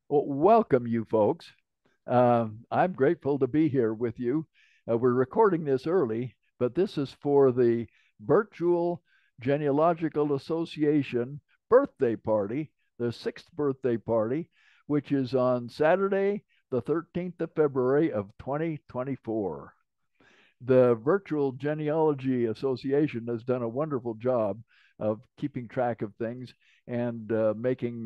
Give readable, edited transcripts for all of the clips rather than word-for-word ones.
Well, welcome, you folks. I'm grateful to be here with you. We're recording this early, but this is for the Virtual Genealogical Association birthday party, the sixth birthday party, which is on Saturday, the 13th of February of 2024. The Virtual Genealogy Association has done a wonderful job of keeping track of things and making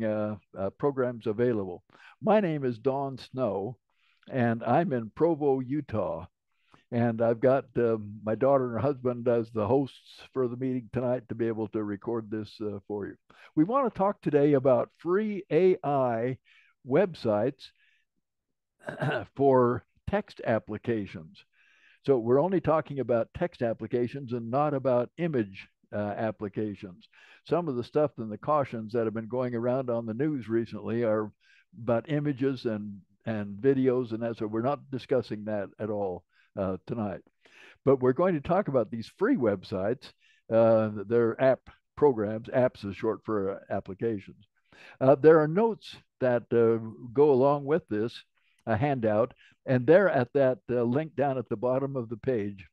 programs available. My name is Don Snow, and I'm in Provo, Utah. And I've got my daughter and her husband as the hosts for the meeting tonight to be able to record this for you. We want to talk today about free AI websites for text applications. So we're only talking about text applications and not about image applications. Some of the stuff and the cautions that have been going around on the news recently are about images and videos, and that. So we're not discussing that at all tonight. But we're going to talk about these free websites. They're app programs. Apps is short for applications. There are notes that go along with this, a handout, and they're at that link down at the bottom of the page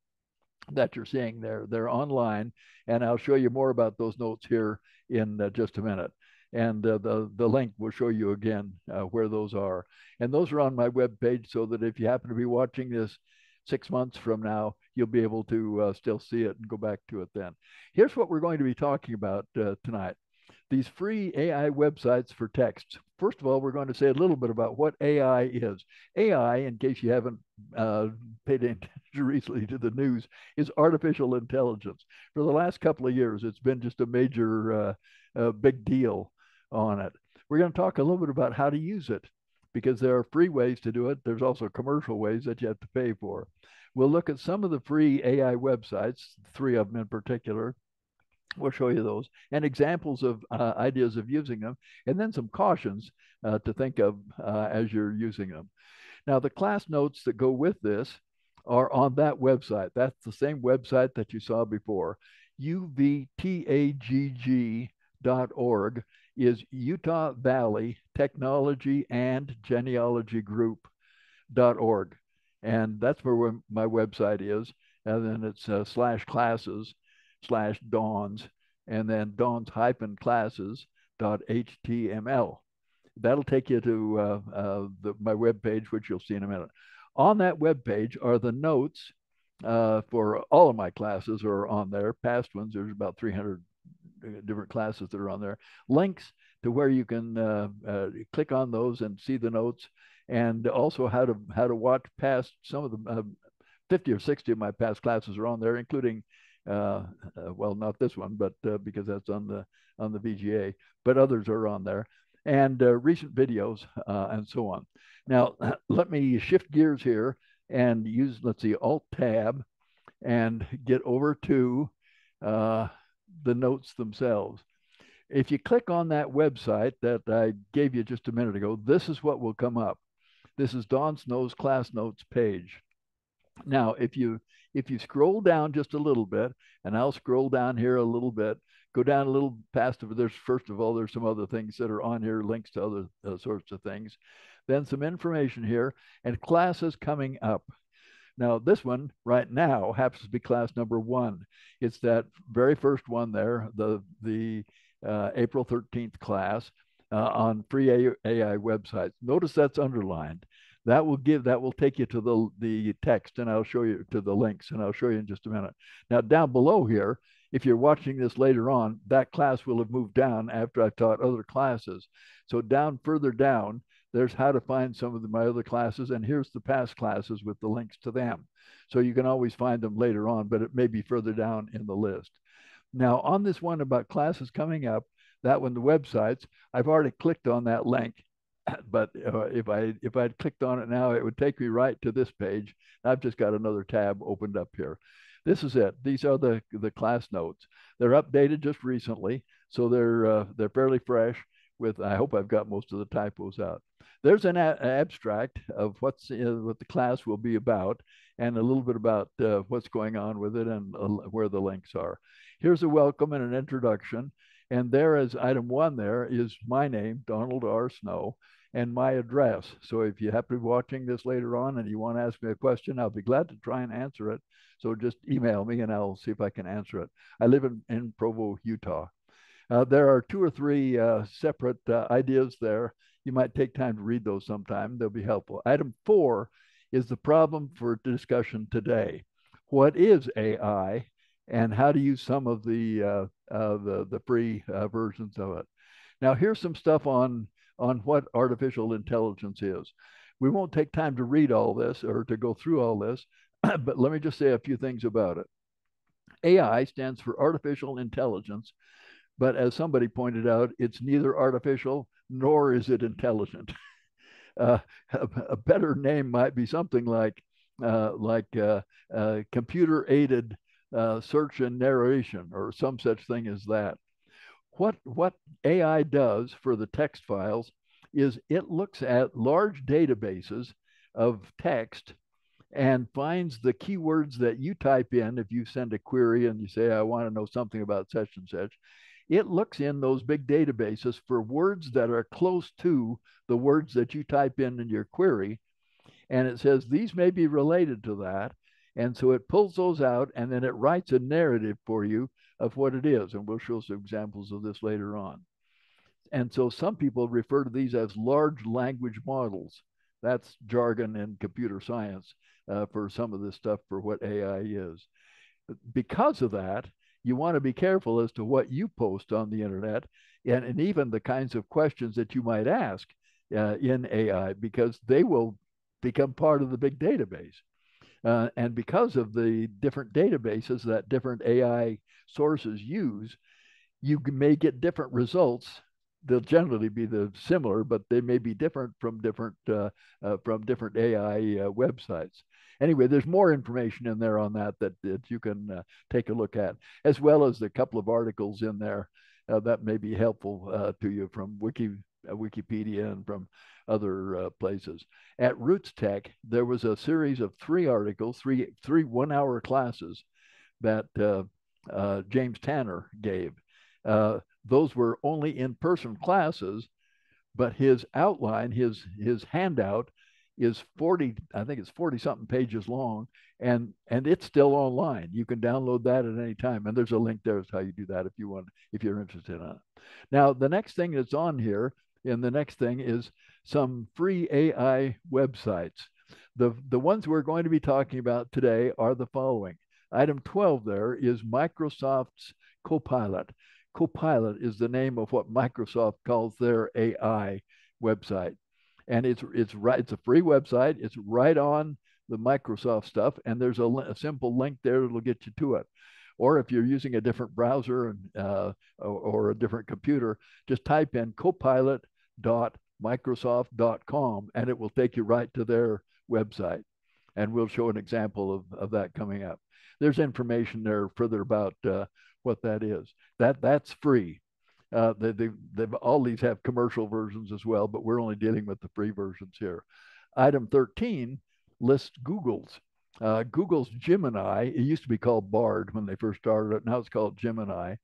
that you're seeing there. They're online, and I'll show you more about those notes here in just a minute. And the link will show you again where those are. And those are on my web page, so that if you happen to be watching this 6 months from now, you'll be able to still see it and go back to it then. Here's what we're going to be talking about tonight: these free AI websites for text. First of all, we're going to say a little bit about what AI is. AI, in case you haven't paid attention recently to the news, is artificial intelligence. For the last couple of years, it's been just a major big deal on it. We're going to talk a little bit about how to use it, because there are free ways to do it. There's also commercial ways that you have to pay for. We'll look at some of the free AI websites, three of them in particular. We'll show you those and examples of ideas of using them, and then some cautions to think of as you're using them. Now, the class notes that go with this are on that website. That's the same website that you saw before. UVTAGG.org is Utah Valley Technology and Genealogy Group.org. And that's where my website is. And then it's /classes/Dawns, and then Dawns-classes.html. That'll take you to my web page, which you'll see in a minute. On that web page are the notes for all of my classes are on there. Past ones, there's about 300 different classes that are on there. Links to where you can click on those and see the notes, and also how to watch past some of the 50 or 60 of my past classes are on there, including well, not this one, but because that's on the VGA, but others are on there, and recent videos and so on. Now, let me shift gears here and use, let's see, Alt Tab, and get over to the notes themselves. If you click on that website that I gave you just a minute ago, this is what will come up. This is Don Snow's class notes page. Now, if you scroll down just a little bit, and I'll scroll down here a little bit, go down a little past it. There's, first of all, there's some other things that are on here, links to other sorts of things. Then some information here and classes coming up. Now, this one right now happens to be class number 1. It's that very first one there, the April 13th class on free AI websites. Notice that's underlined. That will take you to the text, and I'll show you to the links, and I'll show you in just a minute. Now, down below here, if you're watching this later on, that class will have moved down after I've taught other classes. So further down, there's how to find some of my other classes, and here's the past classes with the links to them. So you can always find them later on, but it may be further down in the list. Now, on this one about classes coming up, that one, the websites, I've already clicked on that link. But if I'd clicked on it now, it would take me right to this page. I've just got another tab opened up here. This is it. These are the class notes. They're updated just recently, so they're fairly fresh. I hope I've got most of the typos out. There's an abstract of what the class will be about, and a little bit about what's going on with it, and where the links are. Here's a welcome and an introduction. And there is item 1 there is my name, Donald R. Snow, and my address. So if you happen to be watching this later on and you want to ask me a question, I'll be glad to try and answer it. So just email me and I'll see if I can answer it. I live in Provo, Utah. There are 2 or 3 separate ideas there. You might take time to read those sometime. They'll be helpful. Item 4 is the problem for discussion today. What is AI, and how to use some of the free versions of it? Now, here's some stuff on what artificial intelligence is. We won't take time to read all this or to go through all this, but let me just say a few things about it. AI stands for artificial intelligence, but as somebody pointed out, it's neither artificial nor is it intelligent. A better name might be something like computer-aided search and narration, or some such thing as that. What AI does for the text files is it looks at large databases of text and finds the keywords that you type in. If you send a query and you say, I want to know something about such and such, it looks in those big databases for words that are close to the words that you type in your query. And it says these may be related to that. And so it pulls those out and then it writes a narrative for you of what it is. And we'll show some examples of this later on. And so some people refer to these as large language models. That's jargon in computer science for some of this stuff for what AI is. Because of that, you want to be careful as to what you post on the internet and even the kinds of questions that you might ask in AI, because they will become part of the big database. And because of the different databases that different AI sources use, you may get different results. They'll generally be similar, but they may be different from different AI websites. Anyway, there's more information in there on that you can take a look at, as well as a couple of articles in there that may be helpful to you from Wikipedia and from other places. At Roots Tech, there was a series of 3 articles, three 1-hour classes that James Tanner gave. Those were only in-person classes, but his outline, his handout is 40, I think it's 40 something pages long, and it's still online. You can download that at any time. And there's a link there as how you do that if you want, if you're interested in it. Now, the next thing that's on here, and the next thing is some free AI websites. The ones we're going to be talking about today are the following. Item 12 there is Microsoft's Copilot. Copilot is the name of what Microsoft calls their AI website. And it's a free website. It's right on the Microsoft stuff. And there's a simple link there that'll get you to it. Or if you're using a different browser or a different computer, just type in copilot.microsoft.com and it will take you right to their website. And we'll show an example of that coming up. There's information there further about what that is. That's free. All these have commercial versions as well, but we're only dealing with the free versions here. Item 13 lists Google's. Google's Gemini, it used to be called Bard when they first started it. Now it's called Gemini.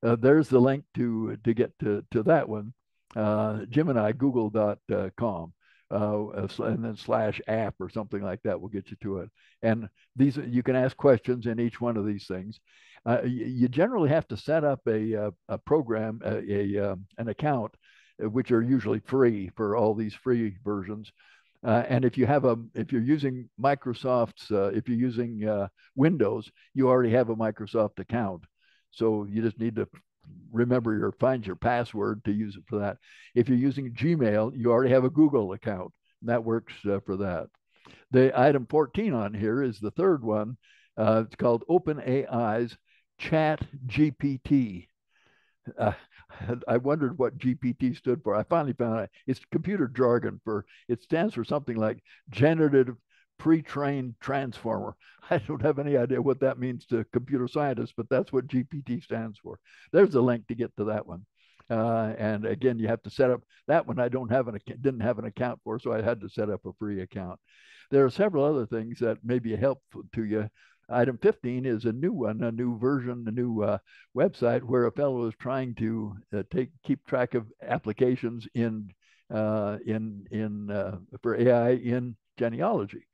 There's the link to get to that one. Gemini, google.com. And then /app or something like that will get you to it. And these, you can ask questions in each one of these things. You generally have to set up a program, an account, which are usually free for all these free versions. And if you're using Microsoft's, if you're using Windows, you already have a Microsoft account. So you just need to find your password to use it for that. If you're using Gmail, you already have a Google account. And that works for that. The item 14 on here is the third one. It's called OpenAI's Chat GPT. I wondered what GPT stood for. I finally found out it's computer jargon it stands for something like generative pre-trained transformer. I don't have any idea what that means to computer scientists, but that's what GPT stands for. There's a link to get to that one. And again, you have to set up that one. I didn't have an account for, so I had to set up a free account. There are several other things that may be helpful to you. item 15 is a new one, a new version, a new website where a fellow is trying to keep track of applications for AI in genealogy,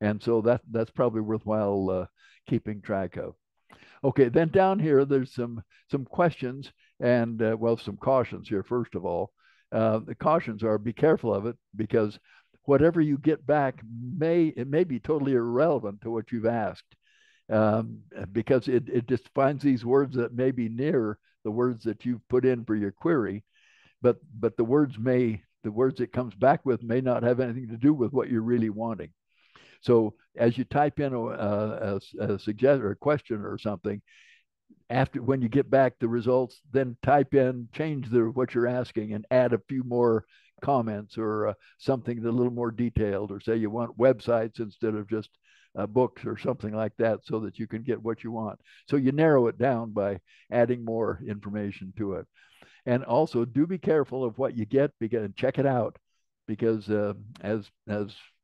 and so that's probably worthwhile keeping track of. Okay, then down here there's some questions and well, some cautions here. First of all, the cautions are be careful of it, because whatever you get back may be totally irrelevant to what you've asked, because it just finds these words that may be near the words that you've put in for your query, but the words it comes back with may not have anything to do with what you're really wanting. So as you type in a suggestion or a question or something, when you get back the results, then change what you're asking and add a few more comments or something that's a little more detailed, or say you want websites instead of just books or something like that, so that you can get what you want. So you narrow it down by adding more information to it. And also do be careful of what you get, and check it out, because as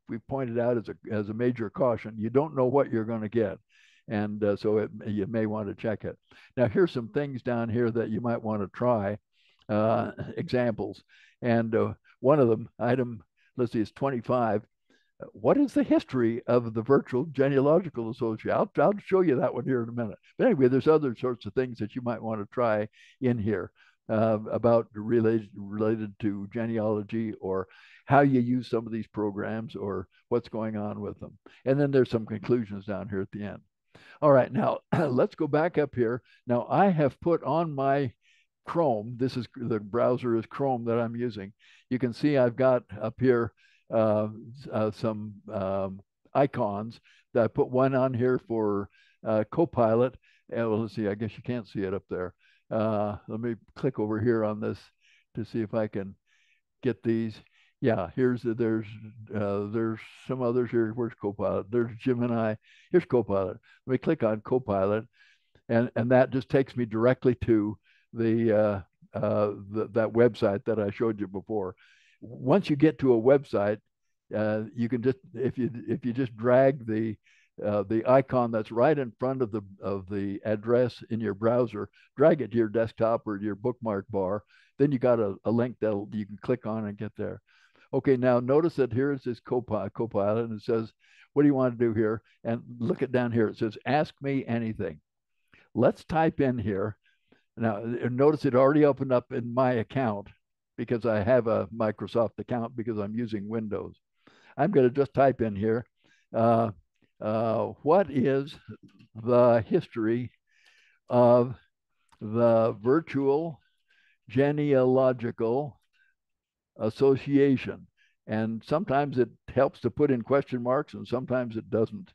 we pointed out as a major caution, you don't know what you're going to get. And so you may want to check it. Now, here's some things down here that you might want to try, examples. And one of them, let's see, is 25. What is the history of the Virtual Genealogical Association? I'll show you that one here in a minute. But anyway, there's other sorts of things that you might want to try in here about related to genealogy, or how you use some of these programs, or what's going on with them. And then there's some conclusions down here at the end. All right, now let's go back up here. Now I have put on my Chrome, the browser is Chrome that I'm using. You can see I've got up here some icons that I put one on here for Copilot. Well, let's see, I guess you can't see it up there. Let me click over here on this to see if I can get these. Yeah, there's some others here. Where's Copilot? There's Gemini. Here's Copilot. Let me click on Copilot, and that just takes me directly to that website that I showed you before. Once you get to a website, you can just, if you just drag the icon that's right in front of the address in your browser, drag it to your desktop or your bookmark bar, then you got a link that you can click on and get there. Okay, now notice that here it says Copilot, and it says, what do you want to do here? And look at down here, it says, ask me anything. Let's type in here. Now, notice it already opened up in my account, because I have a Microsoft account because I'm using Windows. I'm going to just type in here, what is the history of the Virtual Genealogical Association? And sometimes it helps to put in question marks, and sometimes it doesn't.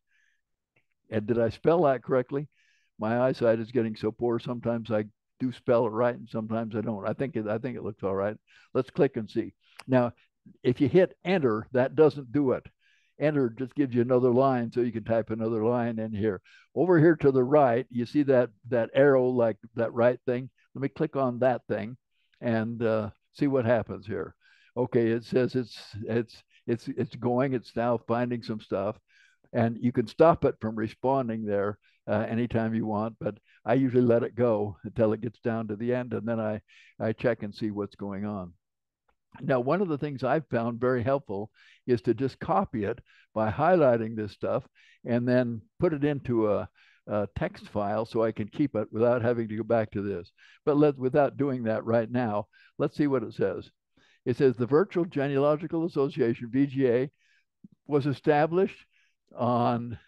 And did I spell that correctly? My eyesight is getting so poor. Sometimes I do spell it right, and sometimes I don't. I think it looks all right. Let's click and see. Now, if you hit enter, that doesn't do it. Enter just gives you another line, so you can type another line in here. Over here to the right, you see that arrow, like that right thing. Let me click on that thing and see what happens here. Okay, it says it's going. It's now finding some stuff, and you can stop it from responding there anytime you want. But I usually let it go until it gets down to the end, and then I check and see what's going on. Now, one of the things I've found very helpful is to just copy it by highlighting this stuff and then put it into a text file, so I can keep it without having to go back to this. But without doing that right now, let's see what it says. It says the Virtual Genealogical Association, VGA, was established on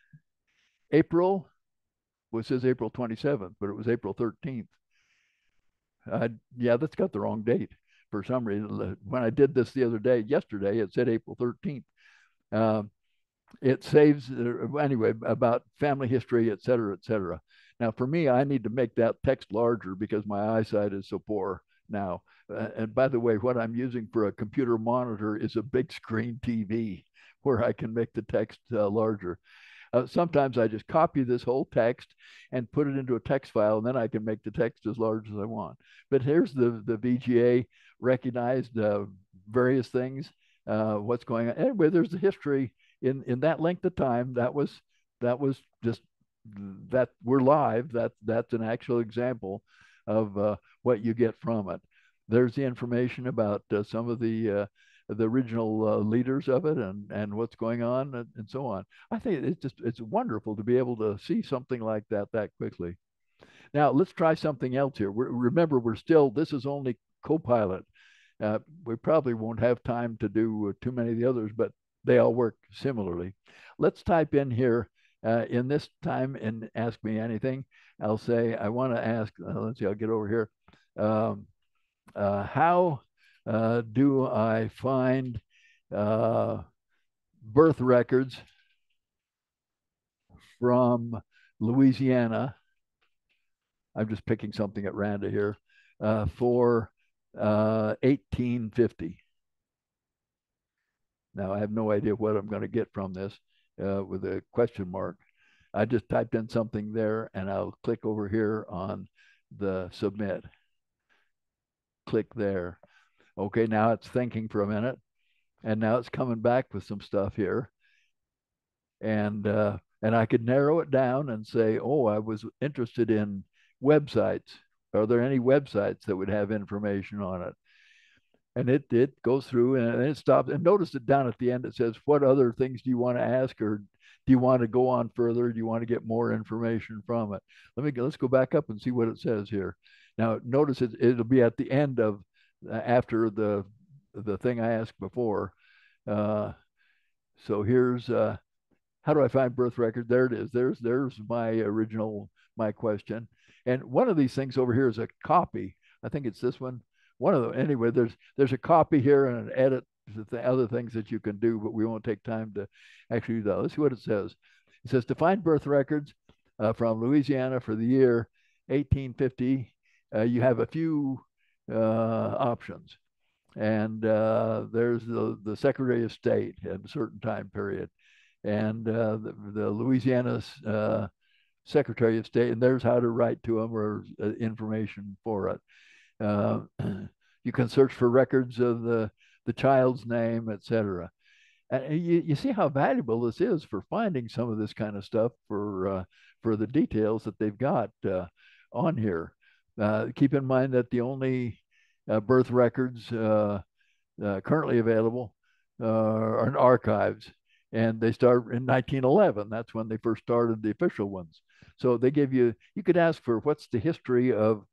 April, well, it says April 27th, but it was April 13th. Yeah, that's got the wrong date. For some reason, when I did this the other day, yesterday, it said April 13th. It saves, anyway, about family history, et cetera, et cetera. Now, for me, I need to make that text larger because my eyesight is so poor now. And by the way, what I'm using for a computer monitor is a big screen TV where I can make the text larger. Sometimes I just copy this whole text and put it into a text file, and then I can make the text as large as I want. But here's the VGA recognized various things, what's going on. Anyway, there's the history in that length of time. That was just that we're live, that's an actual example of what you get from it. There's the information about some of the original leaders of it and what's going on and so on. I think it's wonderful to be able to see something like that quickly. Now let's try something else here. Remember, this is only Copilot. We probably won't have time to do too many of the others, but they all work similarly. Let's type in here in this time and ask me anything. I'll say, I want to ask, let's see, I'll get over here. How do I find birth records from Louisiana? I'm just picking something at random here for 1850. Now, I have no idea what I'm going to get from this with a question mark. I just typed in something there and I'll click over here on the submit. Click there. Okay, now it's thinking for a minute and now it's coming back with some stuff here. And I could narrow it down and say, oh, I was interested in websites. Are there any websites that would have information on it? And it goes through and it stops. And notice that down at the end it says, what other things do you want to ask, or do you want to go on further? Do you want to get more information from it? Let's go back up and see what it says here. Now notice it'll be at the end of after the thing I asked before. So here's how do I find birth record? There it is. There's my question. And one of these things over here is a copy. I think it's this one. One of them. Anyway, there's a copy here and an edit. The other things that you can do, but we won't take time to actually do that. Let's see what it says. It says to find birth records from Louisiana for the year 1850. You have a few options, and there's the Secretary of State at a certain time period, and the Louisiana Secretary of State, and there's how to write to them or information for it. You can search for records of the child's name, etc. You see how valuable this is for finding some of this kind of stuff for the details that they've got on here. Keep in mind that the only birth records currently available are in archives, and they start in 1911. That's when they first started the official ones. So they give you could ask for what's the history of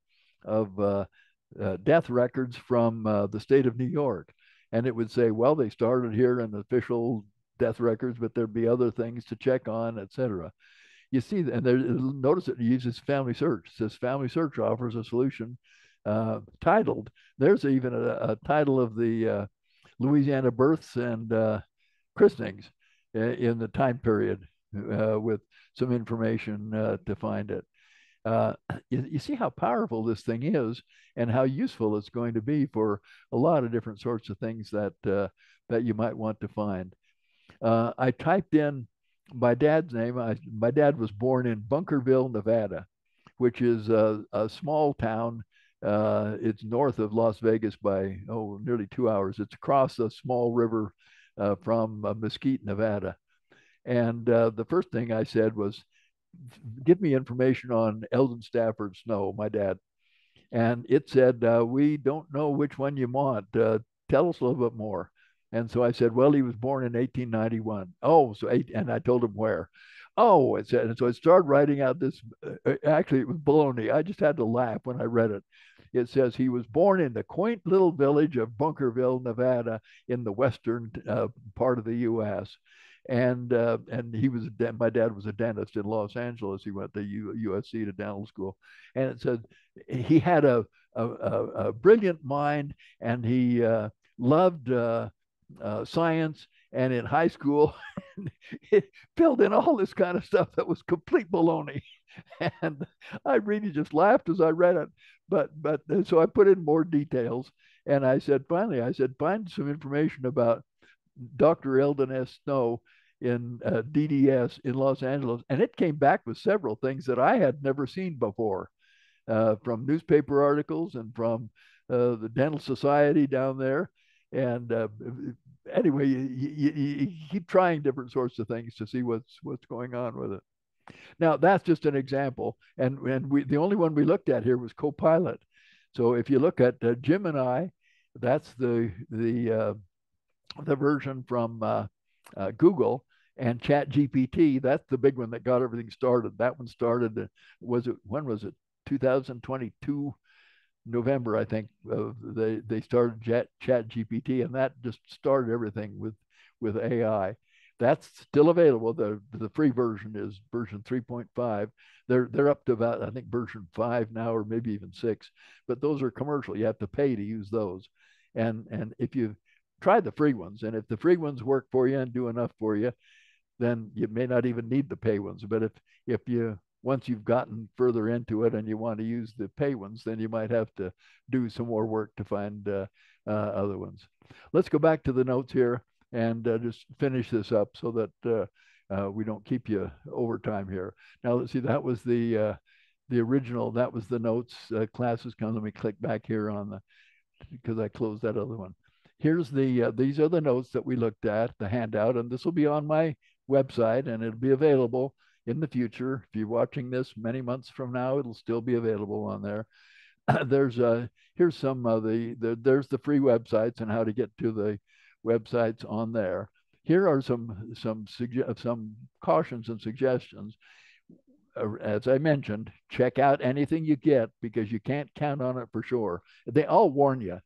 death records from the state of New York. And it would say, well, they started here in official death records, but there'd be other things to check on, etc. You see, and notice it uses Family Search. It says Family Search offers a solution titled. There's even a title of the Louisiana births and christenings in the time period with some information to find it. You see how powerful this thing is and how useful it's going to be for a lot of different sorts of things that that you might want to find. I typed in my dad's name. My dad was born in Bunkerville, Nevada, which is a small town. It's north of Las Vegas by nearly 2 hours. It's across a small river from Mesquite, Nevada. And the first thing I said was, give me information on Eldon Stafford Snow, my dad. And it said, we don't know which one you want. Tell us a little bit more. And so I said, well, he was born in 1891. Oh, and I told him where. Oh, it said, and so I started writing out this. Actually, it was baloney. I just had to laugh when I read it. It says he was born in the quaint little village of Bunkerville, Nevada, in the western part of the U.S. And he was my dad was a dentist in Los Angeles. He went to USC to dental school, and it said he had a brilliant mind, and he loved science. And in high school, it filled in all this kind of stuff that was complete baloney. And I really just laughed as I read it. But so I put in more details, and I said, find some information about Dr. Eldon S. Snow in DDS in Los Angeles. And it came back with several things that I had never seen before, from newspaper articles and from the Dental Society down there. And anyway, you keep trying different sorts of things to see what's going on with it. Now that's just an example, and the only one we looked at here was Copilot. So if you look at Gemini, that's the version from Google, and Chat GPT. That's the big one that got everything started. That one started. Was it when was it? 2022 November, I think. They started Chat GPT, and that just started everything with AI. That's still available. The free version is version 3.5. They're up to about, I think, version 5 now, or maybe even 6. But those are commercial. You have to pay to use those. And if you try the free ones, and if the free ones work for you and do enough for you, then you may not even need the pay ones. But if you once you've gotten further into it and you want to use the pay ones, then you might have to do some more work to find other ones. Let's go back to the notes here and just finish this up so that we don't keep you overtime here. Now let's see. That was the original. That was the notes. Classes come. Let me click back here on the, because I closed that other one. Here's these are the notes that we looked at, the handout, and this will be on my website, and it'll be available in the future. If you're watching this many months from now, it'll still be available on there. There's here's some of there's the free websites and how to get to the websites on there. Here are some cautions and suggestions. As I mentioned, check out anything you get because you can't count on it for sure. They all warn you.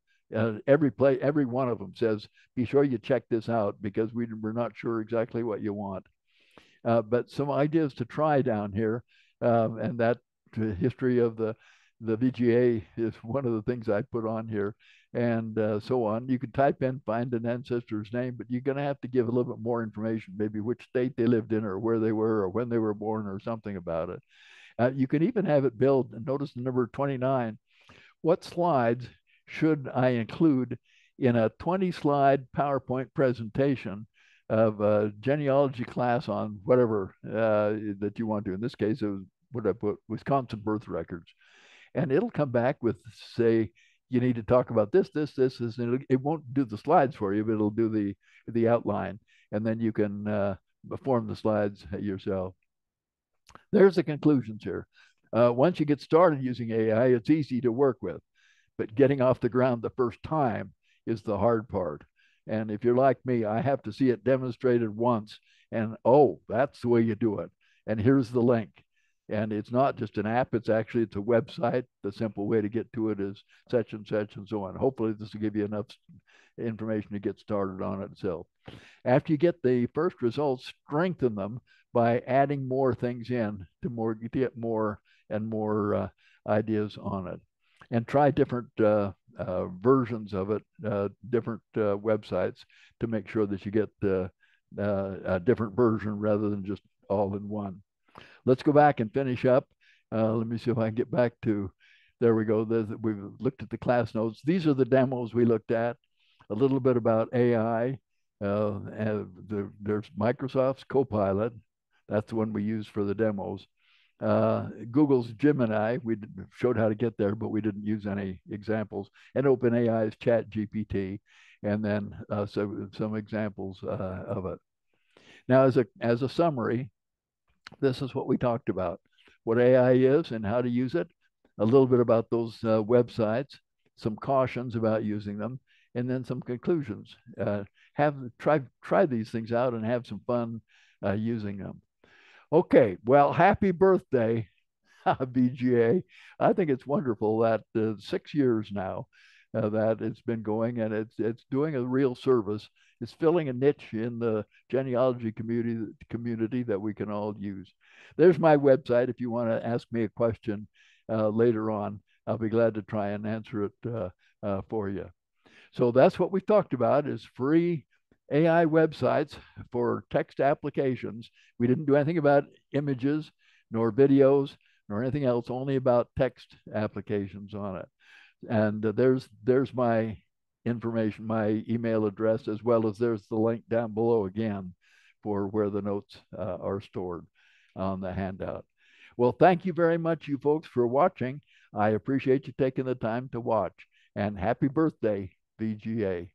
Every one of them says, be sure you check this out because we're not sure exactly what you want. But some ideas to try down here, and that history of the VGA is one of the things I put on here, and so on. You can type in, find an ancestor's name, but you're going to have to give a little bit more information, maybe which state they lived in or where they were or when they were born or something about it. You can even have it build, notice the number 29, what slides should I include in a 20-slide PowerPoint presentation of a genealogy class on whatever that you want to. In this case, it was what I put, Wisconsin birth records. And it'll come back with, say, you need to talk about this, and it won't do the slides for you, but it'll do the outline. And then you can form the slides yourself. There's the conclusions here. Once you get started using AI, it's easy to work with, but getting off the ground the first time is the hard part. And if you're like me, I have to see it demonstrated once and, oh, that's the way you do it. And here's the link. And it's not just an app, it's a website. The simple way to get to it is such and so on. Hopefully this will give you enough information to get started on it itself. After you get the first results, strengthen them by adding more things in to get more and more ideas on it. And try different versions of it, different websites to make sure that you get a different version rather than just all in one. Let's go back and finish up. Let me see if I can get back to, there we go. We've looked at the class notes. These are the demos we looked at. A little bit about AI. There's Microsoft's Copilot. That's the one we use for the demos. Google's Gemini, we showed how to get there, but we didn't use any examples. And OpenAI's Chat GPT, and then some examples of it. Now, as a summary, this is what we talked about: what AI is and how to use it. A little bit about those websites, some cautions about using them, and then some conclusions. Try these things out and have some fun using them. Okay, well, happy birthday, VGA. I think it's wonderful that 6 years now that it's been going, and it's doing a real service. It's filling a niche in the genealogy community that we can all use. There's my website. If you want to ask me a question later on, I'll be glad to try and answer it for you. So that's what we talked about, is free AI websites for text applications. We didn't do anything about images, nor videos, nor anything else, only about text applications on it. And there's my information, my email address, as well as there's the link down below again for where the notes are stored on the handout. Well, thank you very much, you folks, for watching. I appreciate you taking the time to watch. And happy birthday, VGA.